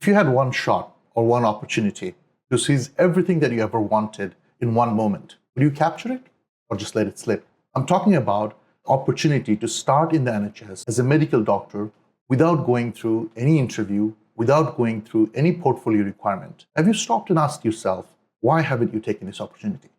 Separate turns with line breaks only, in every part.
If you had one shot or one opportunity to seize everything that you ever wanted in one moment, would you capture it or just let it slip? I'm talking about opportunity to start in the NHS as a medical doctor without going through any interview, without going through any portfolio requirement. Have you stopped and asked yourself, why haven't you taken this opportunity?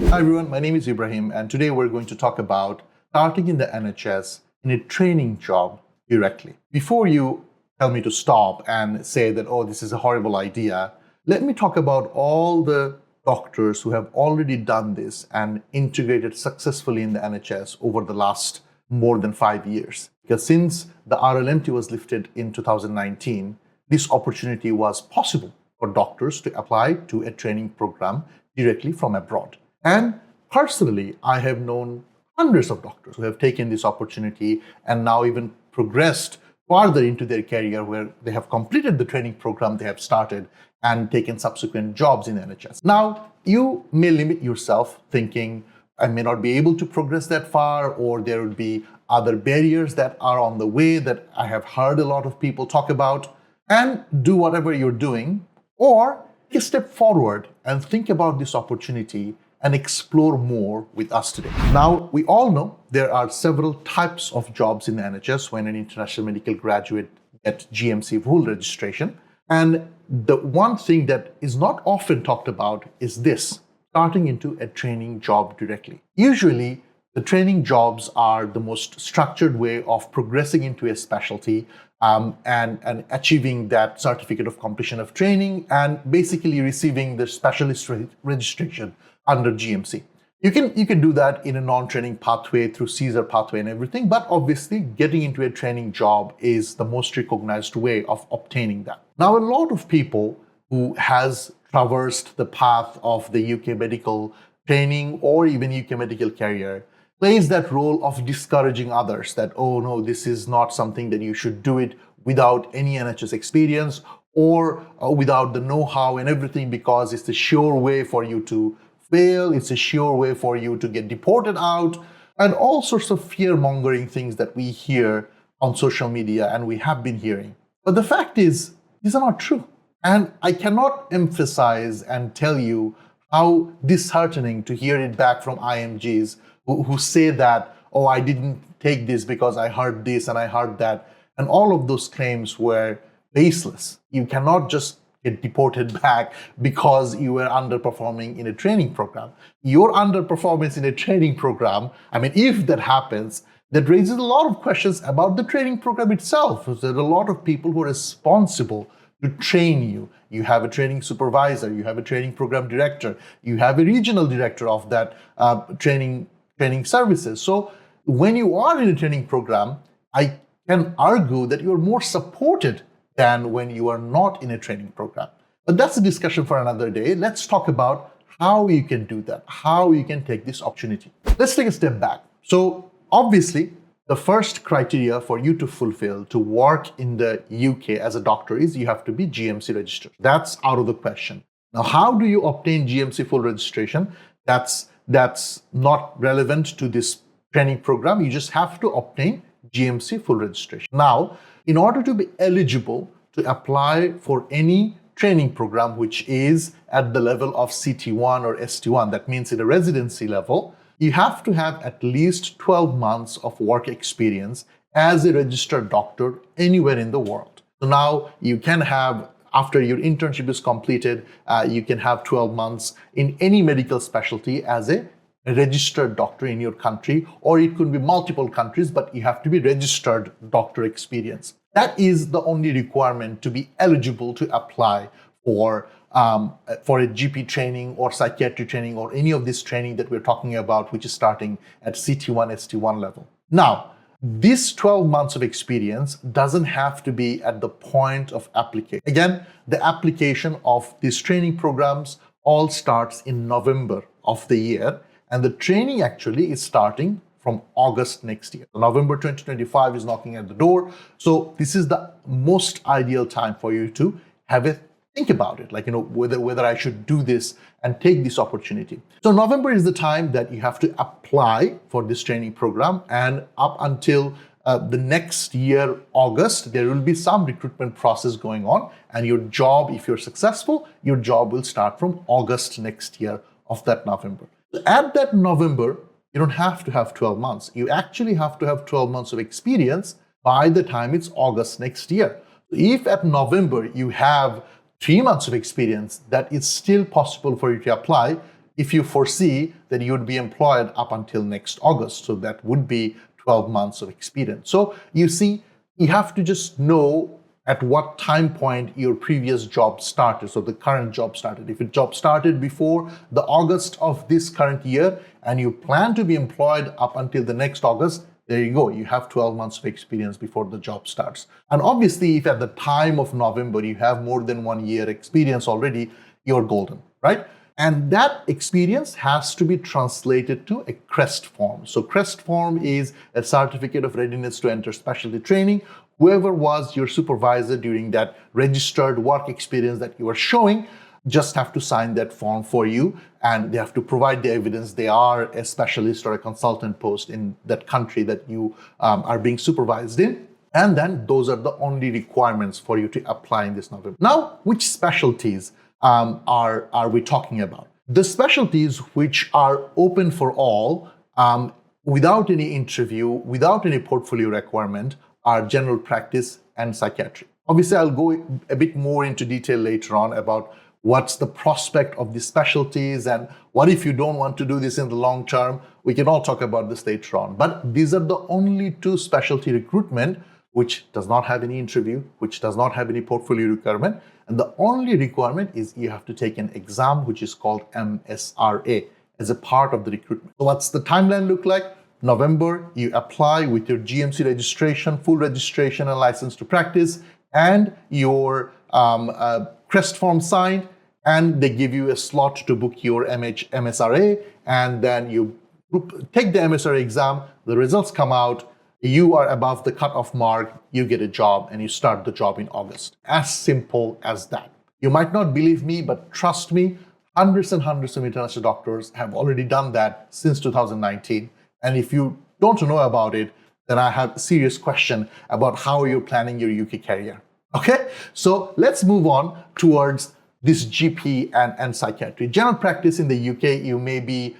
Hi everyone, my name is Ibrahim, and today we're going to talk about starting in the NHS in a training job directly. Before you tell me to stop and say that, oh, this is a horrible idea, let me talk about all the doctors who have already done this and integrated successfully in the NHS over the last more than 5 years. Because since the RLMT was lifted in 2019, this opportunity was possible for doctors to apply to a training program directly from abroad. And personally, I have known hundreds of doctors who have taken this opportunity and now even progressed farther into their career, where they have completed the training program they have started and taken subsequent jobs in NHS. Now, you may limit yourself thinking, I may not be able to progress that far, or there would be other barriers that are on the way that I have heard a lot of people talk about, and do whatever you're doing, or take a step forward and think about this opportunity and explore more with us today. Now, we all know there are several types of jobs in the NHS when an international medical graduate gets GMC full registration. And the one thing that is not often talked about is this: starting into a training job directly. Usually, the training jobs are the most structured way of progressing into a specialty and achieving that certificate of completion of training and basically receiving the specialist registration under GMC. You can do that in a non-training pathway through Caesar pathway and everything, but obviously getting into a training job is the most recognized way of obtaining that. Now, a lot of people who has traversed the path of the UK medical training or even UK medical career plays that role of discouraging others that, oh no, this is not something that you should do it without any NHS experience or without the know-how and everything, because it's the sure way for you to fail, it's a sure way for you to get deported out, and all sorts of fear-mongering things that we hear on social media and we have been hearing. But the fact is, these are not true. And I cannot emphasize and tell you how disheartening to hear it back from IMGs who say that, oh, I didn't take this because I heard this and I heard that. And all of those claims were baseless. You cannot just get deported back because you were underperforming in a training program. Your underperformance in a training program, I mean, if that happens, that raises a lot of questions about the training program itself. There are a lot of people who are responsible to train you. You have a training supervisor, you have a training program director, you have a regional director of that training services. So when you are in a training program, I can argue that you're more supported than when you are not in a training program. But that's a discussion for another day. Let's talk about how you can do that, how you can take this opportunity. Let's take a step back. So obviously, the first criteria for you to fulfill to work in the UK as a doctor is you have to be GMC registered. That's out of the question. Now, how do you obtain GMC full registration? That's not relevant to this training program. You just have to obtain GMC full registration. Now, in order to be eligible to apply for any training program which is at the level of CT1 or ST1, that means at a residency level, you have to have at least 12 months of work experience as a registered doctor anywhere in the world. So now you can have, after your internship is completed, you can have 12 months in any medical specialty as a registered doctor in your country, or it could be multiple countries, but you have to be registered doctor experience. That is the only requirement to be eligible to apply for a GP training or psychiatry training or any of this training that we're talking about, which is starting at CT1, ST1 level. Now, this 12 months of experience doesn't have to be at the point of application. Again, the application of these training programs all starts in November of the year, and the training actually is starting from August next year. November 2025 is knocking at the door. So this is the most ideal time for you to have a think about it, like, whether I should do this and take this opportunity. So November is the time that you have to apply for this training program, and up until the next year, August, there will be some recruitment process going on, and your job, if you're successful, your job will start from August next year of that November. At that November, you don't have to have 12 months. You actually have to have 12 months of experience by the time it's August next year. If at November you have 3 months of experience, that is still possible for you to apply if you foresee that you would be employed up until next August. So that would be 12 months of experience. So you see, you have to just know at what time point your previous job started, so the current job started. If a job started before the August of this current year and you plan to be employed up until the next August, there you go, you have 12 months of experience before the job starts. And obviously, if at the time of November you have more than 1 year experience already, you're golden, right? And that experience has to be translated to a CREST form. So CREST form is a certificate of readiness to enter specialty training. Whoever was your supervisor during that registered work experience that you are showing just have to sign that form for you, and they have to provide the evidence they are a specialist or a consultant post in that country that you are being supervised in. And then those are the only requirements for you to apply in this November. Now, which specialties are we talking about? The specialties which are open for all, without any interview, without any portfolio requirement, are general practice and psychiatry. Obviously, I'll go a bit more into detail later on about what's the prospect of these specialties and what if you don't want to do this in the long term. We can all talk about this later on. But these are the only 2 specialty recruitment which does not have any interview, which does not have any portfolio requirement. And the only requirement is you have to take an exam which is called MSRA as a part of the recruitment. So what's the timeline look like? November, you apply with your GMC registration, full registration and license to practice, and your CREST form signed, and they give you a slot to book your MSRA, and then you take the MSRA exam, the results come out, you are above the cutoff mark, you get a job, and you start the job in August. As simple as that. You might not believe me, but trust me, hundreds and hundreds of international doctors have already done that since 2019. And if you don't know about it, then I have a serious question about how you're planning your UK career. Okay, so let's move on towards this GP and psychiatry. General practice in the UK, you may be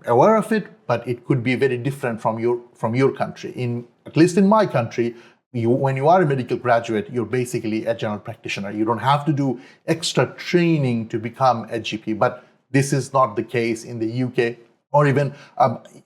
aware of it, but it could be very different from your country. At least in my country, when you are a medical graduate, you're basically a general practitioner. You don't have to do extra training to become a GP, but this is not the case in the UK. Or even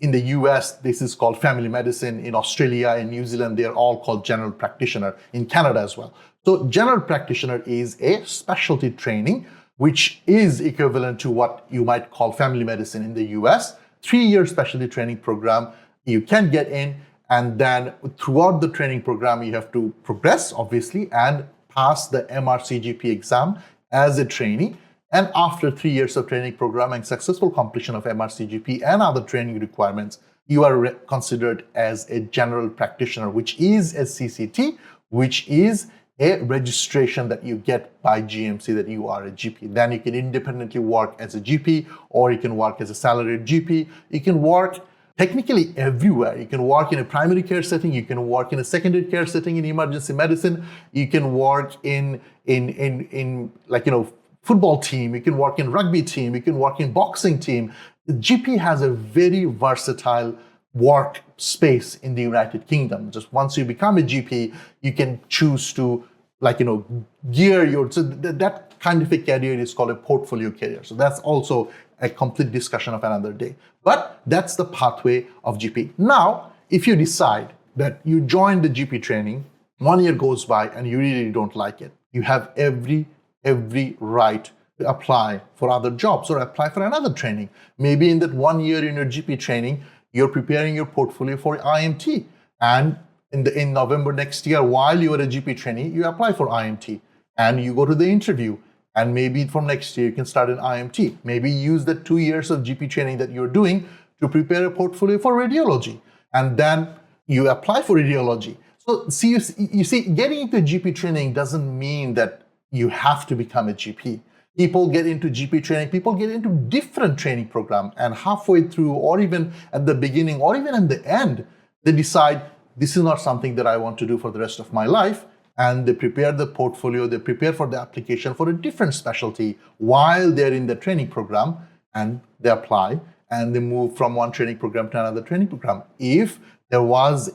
in the US, this is called family medicine. In Australia and New Zealand, they're all called general practitioner. In Canada as well. So general practitioner is a specialty training, which is equivalent to what you might call family medicine in the US. 3-year specialty training program you can get in, and then throughout the training program, you have to progress, obviously, and pass the MRCGP exam as a trainee. And after 3 years of training program and successful completion of MRCGP and other training requirements, you are considered as a general practitioner, which is a CCT, which is a registration that you get by GMC that you are a GP. Then you can independently work as a GP, or you can work as a salaried GP. You can work technically everywhere. You can work in a primary care setting, you can work in a secondary care setting in emergency medicine, you can work in football team, you can work in rugby team, you can work in boxing team. The GP has a very versatile work space in the United Kingdom. Just once you become a GP, you can choose to gear your, so that kind of a career is called a portfolio career. So that's also a complete discussion of another day. But that's the pathway of GP. Now, if you decide that you join the GP training, 1 year goes by and you really don't like it, you have every right to apply for other jobs or apply for another training. Maybe in that 1 year in your GP training, you're preparing your portfolio for IMT. And in November next year, while you are a GP trainee, you apply for IMT and you go to the interview. And maybe from next year, you can start an IMT. Maybe use the 2 years of GP training that you're doing to prepare a portfolio for radiology. And then you apply for radiology. So you see, getting into GP training doesn't mean that you have to become a GP. People get into GP training, people get into different training program, and halfway through, or even at the beginning, or even at the end, they decide this is not something that I want to do for the rest of my life. And they prepare the portfolio, they prepare for the application for a different specialty while they're in the training program, and they apply and they move from one training program to another training program. If there was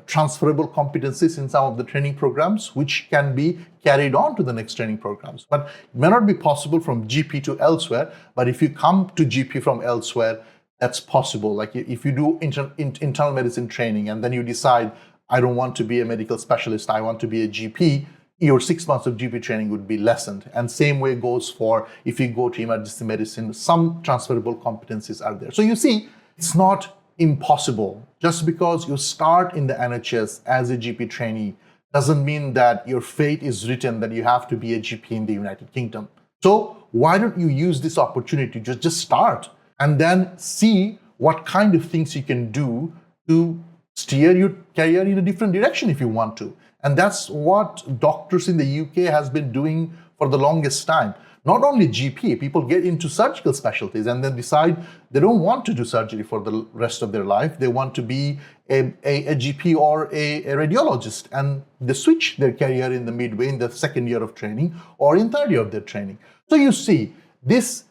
transferable competencies in some of the training programs, which can be carried on to the next training programs. But it may not be possible from GP to elsewhere, but if you come to GP from elsewhere, that's possible. Like if you do internal medicine training and then you decide, I don't want to be a medical specialist, I want to be a GP, your 6 months of GP training would be lessened. And same way goes for if you go to emergency medicine, some transferable competencies are there. So you see, it's not impossible. Just because you start in the NHS as a GP trainee doesn't mean that your fate is written that you have to be a GP in the United Kingdom. So why don't you use this opportunity to just start and then see what kind of things you can do to steer your career in a different direction if you want to. And that's what doctors in the UK has been doing for the longest time. Not only GP, people get into surgical specialties and then decide they don't want to do surgery for the rest of their life. They want to be a GP or a radiologist, and they switch their career in the midway, in the second year of training or in third year of their training. So you see, this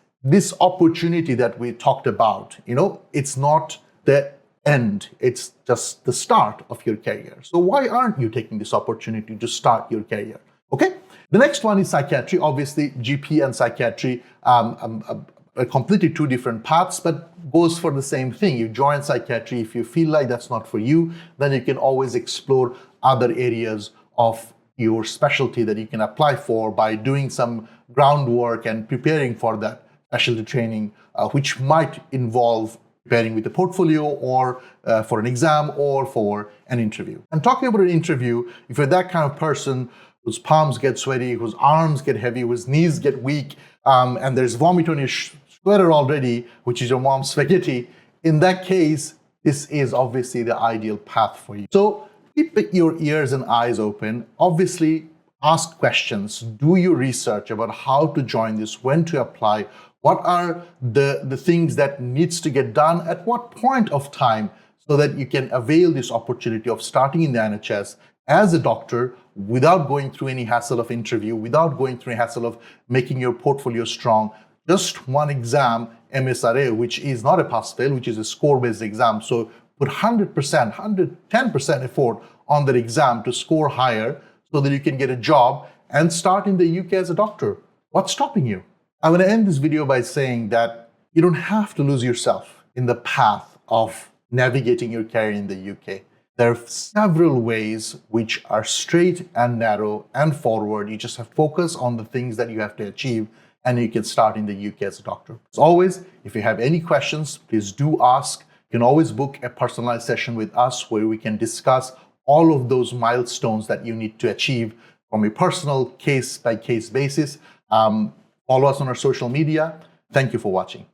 opportunity that we talked about, it's not the end, it's just the start of your career. So why aren't you taking this opportunity to start your career? Okay. The next one is psychiatry. Obviously, GP and psychiatry are completely two different paths, but goes for the same thing. You join psychiatry. If you feel like that's not for you, then you can always explore other areas of your specialty that you can apply for by doing some groundwork and preparing for that specialty training, which might involve preparing with a portfolio or for an exam or for an interview. And talking about an interview, if you're that kind of person whose palms get sweaty, whose arms get heavy, whose knees get weak, and there's vomit on your sweater already, which is your mom's spaghetti, in that case, this is obviously the ideal path for you. So keep your ears and eyes open. Obviously, ask questions. Do your research about how to join this, when to apply, what are the things that needs to get done at what point of time, so that you can avail this opportunity of starting in the NHS as a doctor without going through any hassle of interview, without going through a hassle of making your portfolio strong. Just one exam, MSRA, which is not a pass-fail, which is a score-based exam. So put 100%, 110% effort on that exam to score higher so that you can get a job and start in the UK as a doctor. What's stopping you? I'm going to end this video by saying that you don't have to lose yourself in the path of navigating your career in the UK. There are several ways which are straight and narrow and forward. You just have to focus on the things that you have to achieve, and you can start in the UK as a doctor. As always, if you have any questions, please do ask. You can always book a personalized session with us where we can discuss all of those milestones that you need to achieve from a personal case-by-case basis. Follow us on our social media. Thank you for watching.